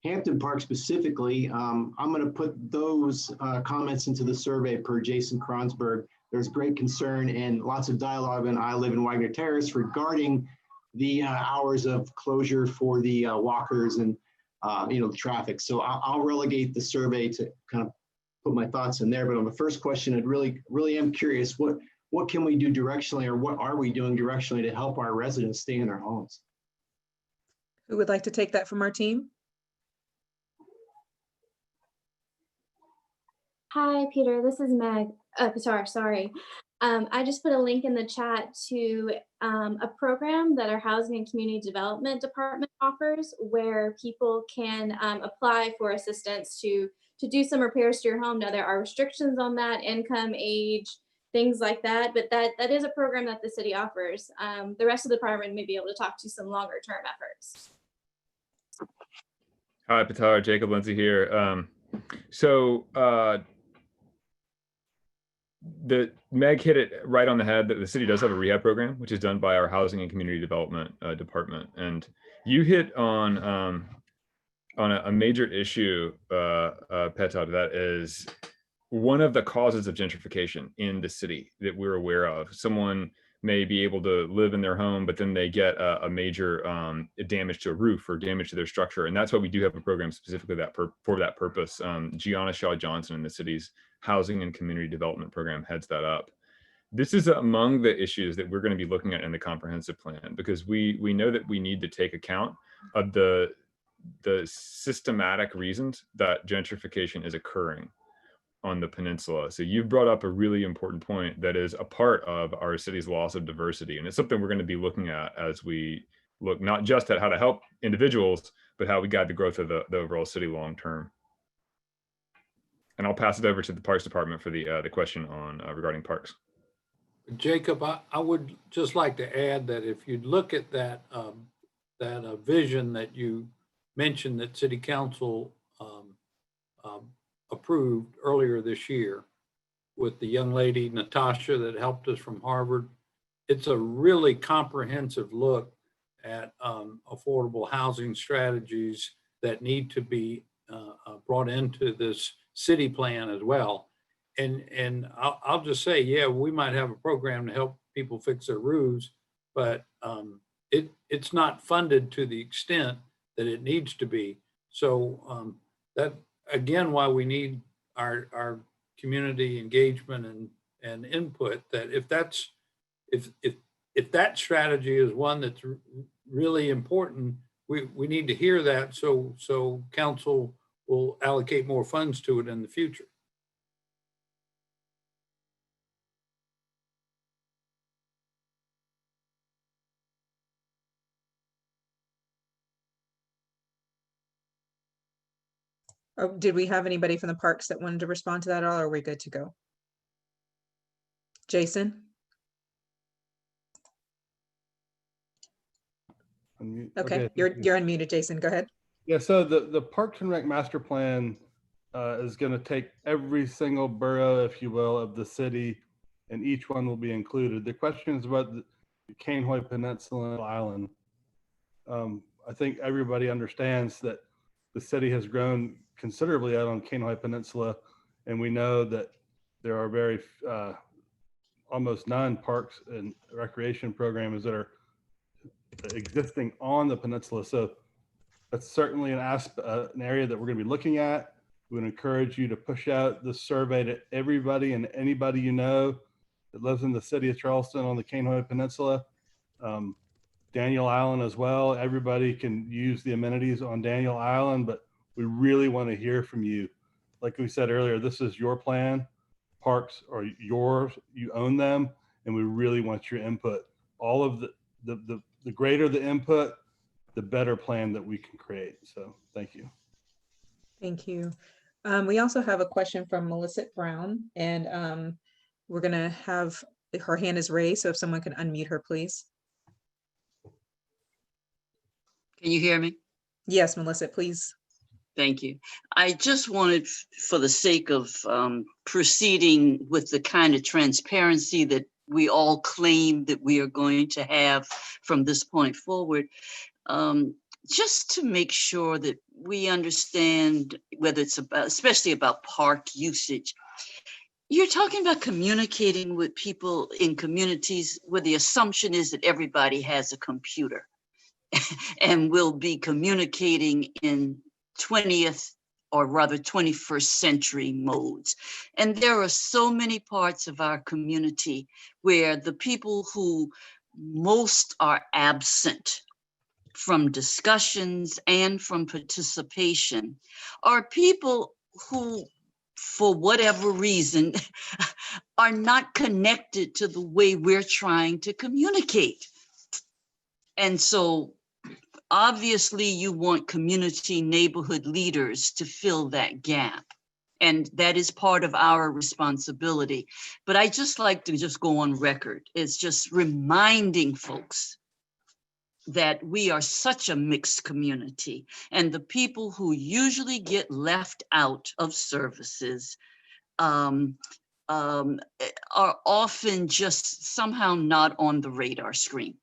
Hampton Park specifically. I'm going to put those comments into the survey per Jason Kronsberg. There's great concern and lots of dialogue on I Live in Wagner Terrace regarding the hours of closure for the walkers and the traffic. So I'll relegate the survey to kind of put my thoughts in there. But on the first question, I really am curious, what can we do directionally, or what are we doing directionally to help our residents stay in their homes? Who would like to take that from our team? Hi, Peter. This is Meg. Patar, sorry. I just put a link in the chat to a program that our Housing and Community Development Department offers, where people can apply for assistance to do some repairs to your home. Now, there are restrictions on that, income, age, things like that, but that is a program that the city offers. The rest of the department may be able to talk to some longer term efforts. Hi, Patar, Jacob Lindsay here. The Meg hit it right on the head that the city does have a rehab program, which is done by our Housing and Community Development Department. And you hit on a major issue, Patar, that is one of the causes of gentrification in the city that we're aware of. Someone may be able to live in their home, but then they get a major damage to a roof or damage to their structure. And that's why we do have a program specifically for that purpose. Gianna Shaw Johnson in the city's Housing and Community Development Program heads that up. This is among the issues that we're going to be looking at in the comprehensive plan, because we know that we need to take account of the systematic reasons that gentrification is occurring on the peninsula. So you've brought up a really important point that is a part of our city's loss of diversity. And it's something we're going to be looking at as we look not just at how to help individuals, but how we guide the growth of the overall city long term. And I'll pass it over to the Parks Department for the question on regarding parks. Jacob, I would just like to add that if you look at that, vision that you mentioned that City Council approved earlier this year with the young lady, Natasha, that helped us from Harvard, it's a really comprehensive look at affordable housing strategies that need to be brought into this city plan as well. And I'll just say, yeah, we might have a program to help people fix their roofs, but it's not funded to the extent that it needs to be. So that again, why we need our community engagement and input. That if that strategy is one that's really important, we need to hear that so council will allocate more funds to it in the future. Oh, did we have anybody from the parks that wanted to respond to that at all, or are we good to go? Jason? Unmute. Okay, you're unmuted, Jason. Go ahead. Yeah, so the Parks and Rec Master Plan is going to take every single borough, if you will, of the city, and each one will be included. The question is about the Cainhoy Peninsula Island. I think everybody understands that the city has grown considerably out on Cainhoy Peninsula, and we know that there are very almost none parks and recreation programs that are existing on the peninsula. So that's certainly an area that we're going to be looking at. We would encourage you to push out this survey to everybody and anybody you know that lives in the city of Charleston on the Cainhoy Peninsula. Daniel Island as well. Everybody can use the amenities on Daniel Island, but we really want to hear from you. Like we said earlier, this is your plan. Parks are yours, you own them, and we really want your input. All of the greater the input, the better plan that we can create. So thank you. Thank you. We also have a question from Melissa Brown, and we're gonna have, her hand is raised, so if someone can unmute her, please. Can you hear me? Yes, Melissa, please. Thank you. I just wanted, for the sake of proceeding with the kind of transparency that we all claim that we are going to have from this point forward, just to make sure that we understand whether it's about, especially about park usage. You're talking about communicating with people in communities where the assumption is that everybody has a computer and will be communicating in 20th or rather 21st century modes. And there are so many parts of our community where the people who most are absent from discussions and from participation are people who, for whatever reason, are not connected to the way we're trying to communicate. And so obviously you want community neighborhood leaders to fill that gap. And that is part of our responsibility. But I just like to just go on record. It's just reminding folks that we are such a mixed community, and the people who usually get left out of services are often just somehow not on the radar screen.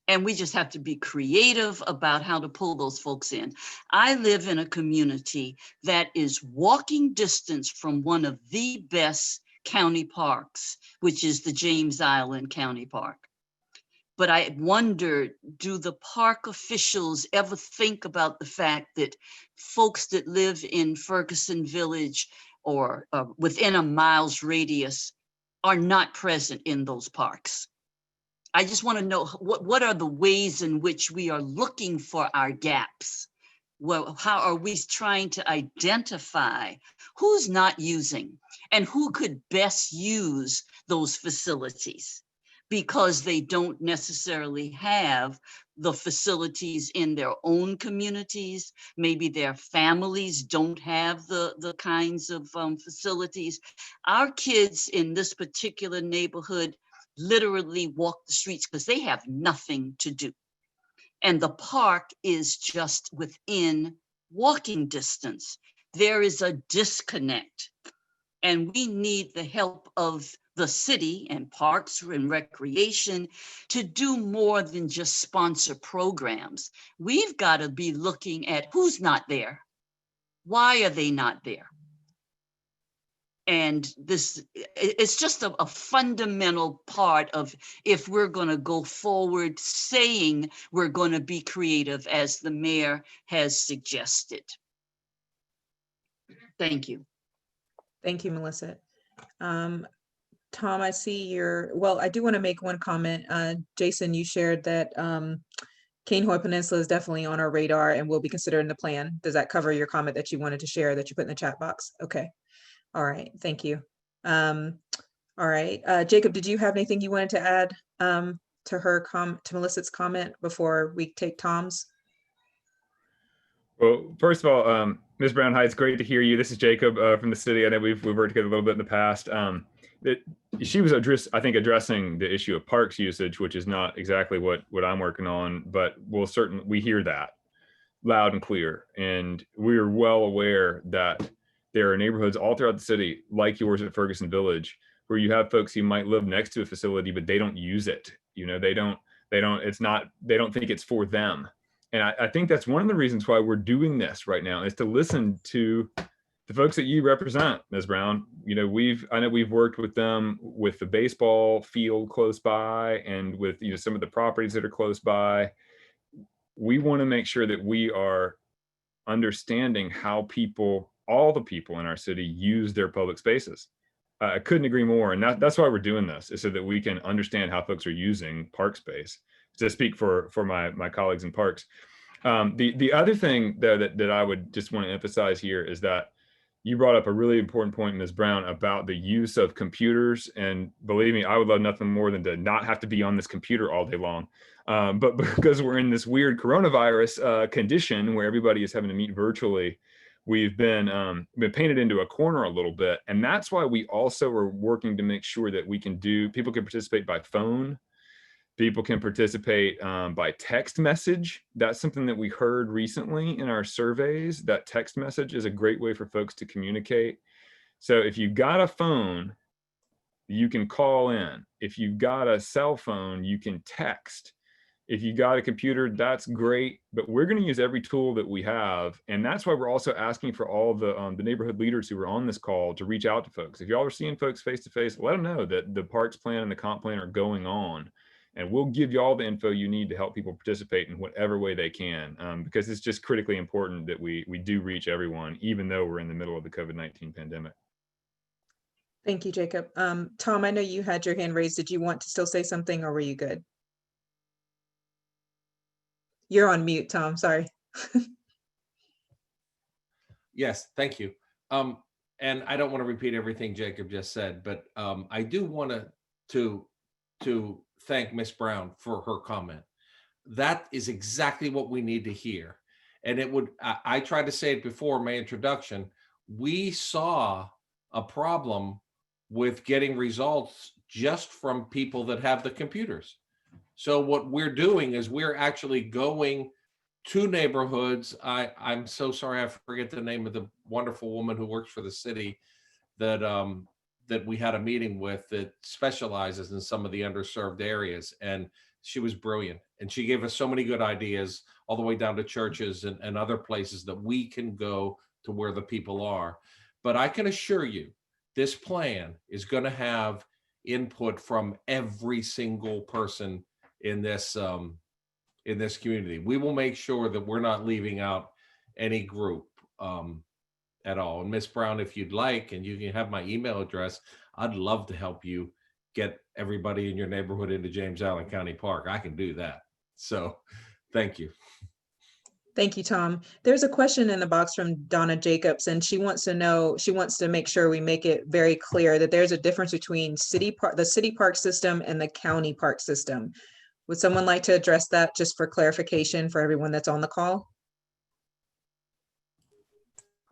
And we just have to be creative about how to pull those folks in. I live in a community that is walking distance from one of the best county parks, which is the James Island County Park. But I wonder, do the park officials ever think about the fact that folks that live in Ferguson Village or within a mile's radius are not present in those parks? I just want to know what are the ways in which we are looking for our gaps? Well, how are we trying to identify who's not using and who could best use those facilities? because they don't necessarily have the facilities in their own communities. Maybe their families don't have the kinds of facilities. Our kids in this particular neighborhood literally walk the streets because they have nothing to do. And the park is just within walking distance. There is a disconnect, and we need the help of the city and Parks and Recreation to do more than just sponsor programs. We've got to be looking at who's not there. Why are they not there? And it's just a fundamental part of if we're going to go forward saying we're going to be creative, as the mayor has suggested. Thank you. Thank you, Melissa. Tom, I see well, I do want to make one comment. Jason, you shared that Cane Hoy Peninsula is definitely on our radar and will be considered in the plan. Does that cover your comment that you wanted to share that you put in the chat box? Okay. All right. Thank you. All right. Jacob, did you have anything you wanted to add to Melissa's comment before we take Tom's? Well, first of all, Ms. Brown, hi, it's great to hear you. This is Jacob from the city. I know we've worked together a little bit in the past. She was addressing the issue of parks usage, which is not exactly what I'm working on, but we hear that loud and clear. And we're well aware that there are neighborhoods all throughout the city, like yours at Ferguson Village, where you have folks who might live next to a facility, but they don't use it. You know, they don't think it's for them. And I think that's one of the reasons why we're doing this right now, is to listen to the folks that you represent, Ms. Brown. You know, I know we've worked with them with the baseball field close by and with, you know, some of the properties that are close by. We want to make sure that we are understanding how all the people in our city use their public spaces. I couldn't agree more. And that's why we're doing this, is so that we can understand how folks are using park space. To speak for my colleagues in parks. The other thing that I would just want to emphasize here is that you brought up a really important point, Ms. Brown, about the use of computers. And believe me, I would love nothing more than to not have to be on this computer all day long. But because we're in this weird coronavirus condition where everybody is having to meet virtually, we've been painted into a corner a little bit. And that's why we also are working to make sure that people can participate by phone. People can participate by text message. That's something that we heard recently in our surveys, that text message is a great way for folks to communicate. So if you've got a phone, you can call in. If you've got a cell phone, you can text. If you got a computer, that's great, but we're going to use every tool that we have. And that's why we're also asking for all the neighborhood leaders who are on this call to reach out to folks. If y'all are seeing folks face to face, let them know that the parks plan and the comp plan are going on. And we'll give you all the info you need to help people participate in whatever way they can, because it's just critically important that we do reach everyone, even though we're in the middle of the COVID-19 pandemic. Thank you, Jacob. Tom, I know you had your hand raised. Did you want to still say something, or were you good? You're on mute, Tom, sorry. Yes, thank you. And I don't want to repeat everything Jacob just said, but I do want to thank Ms. Brown for her comment. That is exactly what we need to hear. And I tried to say it before my introduction, we saw a problem with getting results just from people that have the computers. So what we're doing is we're actually going to neighborhoods. I'm so sorry, I forget the name of the wonderful woman who works for the city that we had a meeting with that specializes in some of the underserved areas. And she was brilliant. And she gave us so many good ideas all the way down to churches and other places that we can go to where the people are. But I can assure you, this plan is going to have input from every single person in this community. We will make sure that we're not leaving out any group at all. And Ms. Brown, if you'd like, and you can have my email address, I'd love to help you get everybody in your neighborhood into James Allen County Park. I can do that. So thank you. Thank you, Tom. There's a question in the box from Donna Jacobs, and she wants to make sure we make it very clear that there's a difference between the city park system and the county park system. Would someone like to address that just for clarification for everyone that's on the call?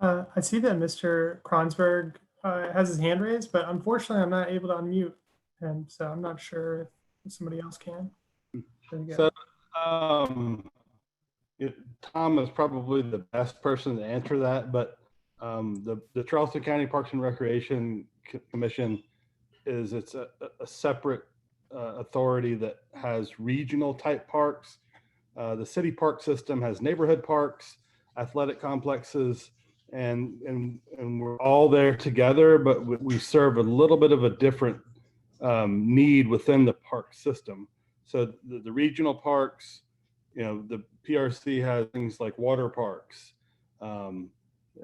I see that Mr. Kronsberg has his hand raised, but unfortunately I'm not able to unmute him, so I'm not sure if somebody else can. There we go. So, Tom is probably the best person to answer that, but the Charleston County Parks and Recreation Commission it's a separate authority that has regional type parks. The city park system has neighborhood parks, athletic complexes, and we're all there together, but we serve a little bit of a different need within the park system. So the regional parks, the PRC has things like water parks, and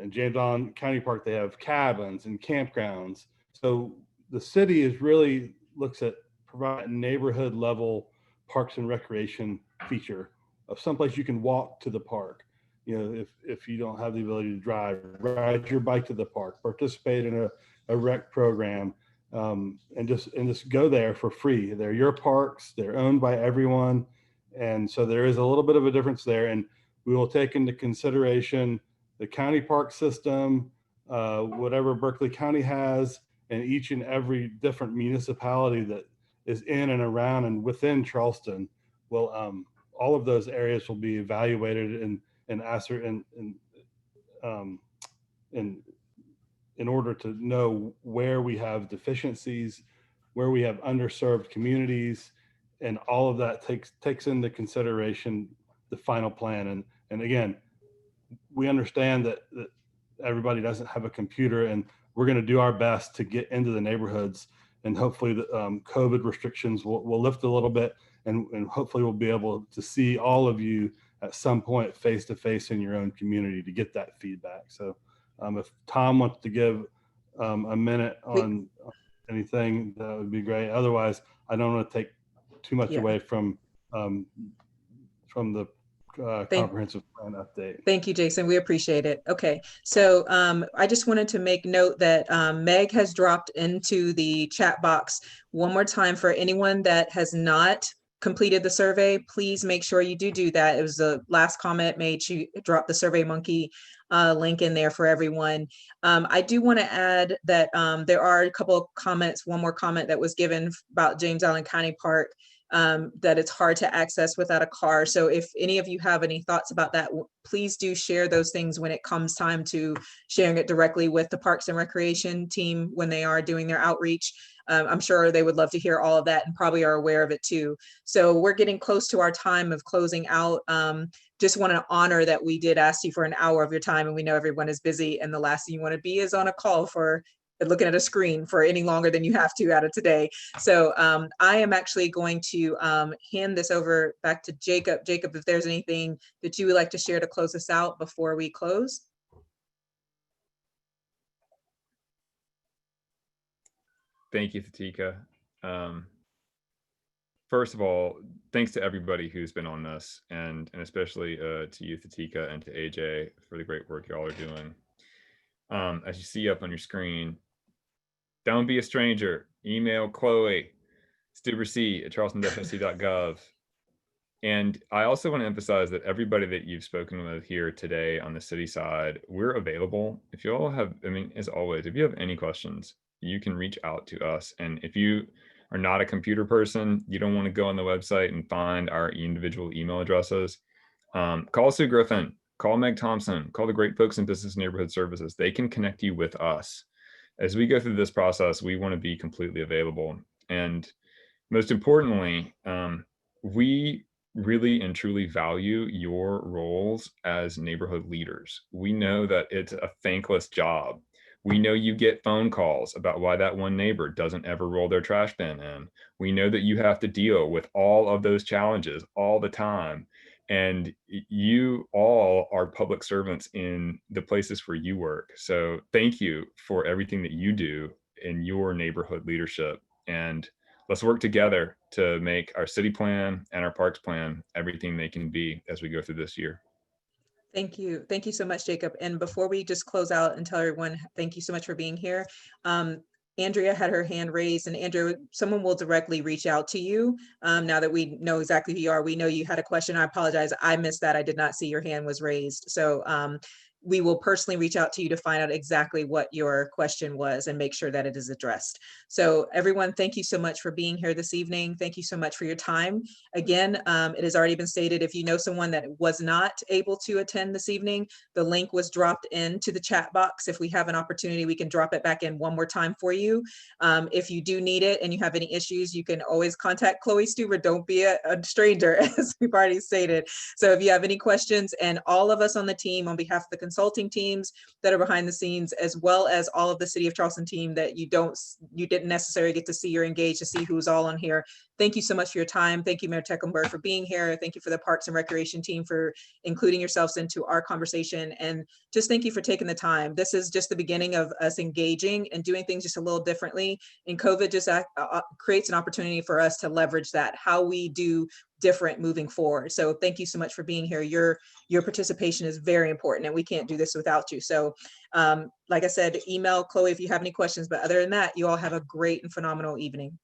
James Allen County Park, they have cabins and campgrounds. So the city really looks at providing neighborhood level parks and recreation feature of someplace you can walk to the park. If you don't have the ability to drive, ride your bike to the park, participate in a rec program, and just go there for free. They're your parks, they're owned by everyone. And so there is a little bit of a difference there, and we will take into consideration the county park system, whatever Berkeley County has, and each and every different municipality that is in and around and within Charleston. Will all of those areas will be evaluated and answered in order to know where we have deficiencies, where we have underserved communities. And all of that takes into consideration the final plan. And again, we understand that everybody doesn't have a computer, and we're going to do our best to get into the neighborhoods, and hopefully the COVID restrictions will lift a little bit, and hopefully we'll be able to see all of you at some point face to face in your own community to get that feedback. So if Tom wants to give a minute on anything, that would be great. Otherwise, I don't want to take too much away from the comprehensive plan update. Thank you, Jason. We appreciate it. Okay, so I just wanted to make note that Meg has dropped into the chat box one more time for anyone that has not completed the survey. Please make sure you do that. It was the last comment made. She dropped the SurveyMonkey link in there for everyone. I do want to add that there are a couple of comments, one more comment that was given about James Allen County Park, that it's hard to access without a car. So if any of you have any thoughts about that, please do share those things when it comes time to sharing it directly with the Parks and Recreation team when they are doing their outreach. I'm sure they would love to hear all of that and probably are aware of it too. So we're getting close to our time of closing out. Just want to honor that we did ask you for an hour of your time, and we know everyone is busy, and the last thing you want to be is on a call for looking at a screen for any longer than you have to out of today. So I am actually going to hand this over back to Jacob. Jacob, if there's anything that you would like to share to close us out before we close. Thank you, Tatika. First of all, thanks to everybody who's been on this, and especially to you, Tatika, and to AJ for the great work y'all are doing. As you see up on your screen, don't be a stranger. Email Chloe, stuberc@charleston.fc.gov. And I also want to emphasize that everybody that you've spoken with here today on the city side, we're available. If you all have, as always, if you have any questions, you can reach out to us. And if you are not a computer person, you don't want to go on the website and find our individual email addresses, call Sue Griffin, call Meg Thompson, call the great folks in Business Neighborhood Services. They can connect you with us. As we go through this process, we want to be completely available. And most importantly, we really and truly value your roles as neighborhood leaders. We know that it's a thankless job. We know you get phone calls about why that one neighbor doesn't ever roll their trash bin in. We know that you have to deal with all of those challenges all the time. And you all are public servants in the places where you work. So thank you for everything that you do in your neighborhood leadership. And let's work together to make our city plan and our parks plan everything they can be as we go through this year. Thank you. Thank you so much, Jacob. And before we just close out and tell everyone, thank you so much for being here. Andrea had her hand raised, and Andrea, someone will directly reach out to you. Now that we know exactly who you are, we know you had a question. I apologize. I missed that. I did not see your hand was raised. So we will personally reach out to you to find out exactly what your question was and make sure that it is addressed. So everyone, thank you so much for being here this evening. Thank you so much for your time. Again, it has already been stated, if you know someone that was not able to attend this evening, the link was dropped into the chat box. If we have an opportunity, we can drop it back in one more time for you. If you do need it and you have any issues, you can always contact Chloe Stuber. Don't be a stranger, as we've already stated. So if you have any questions, and all of us on the team, on behalf of the consulting teams that are behind the scenes, as well as all of the City of Charleston team that you didn't necessarily get to see or engage to see who's all on here, thank you so much for your time. Thank you, Mayor Tecklenburg, for being here. Thank you for the Parks and Recreation team for including yourselves into our conversation. And just thank you for taking the time. This is just the beginning of us engaging and doing things just a little differently. And COVID just creates an opportunity for us to leverage that, how we do different moving forward. So thank you so much for being here. Your participation is very important, and we can't do this without you. So like I said, email Chloe if you have any questions. But other than that, you all have a great and phenomenal evening.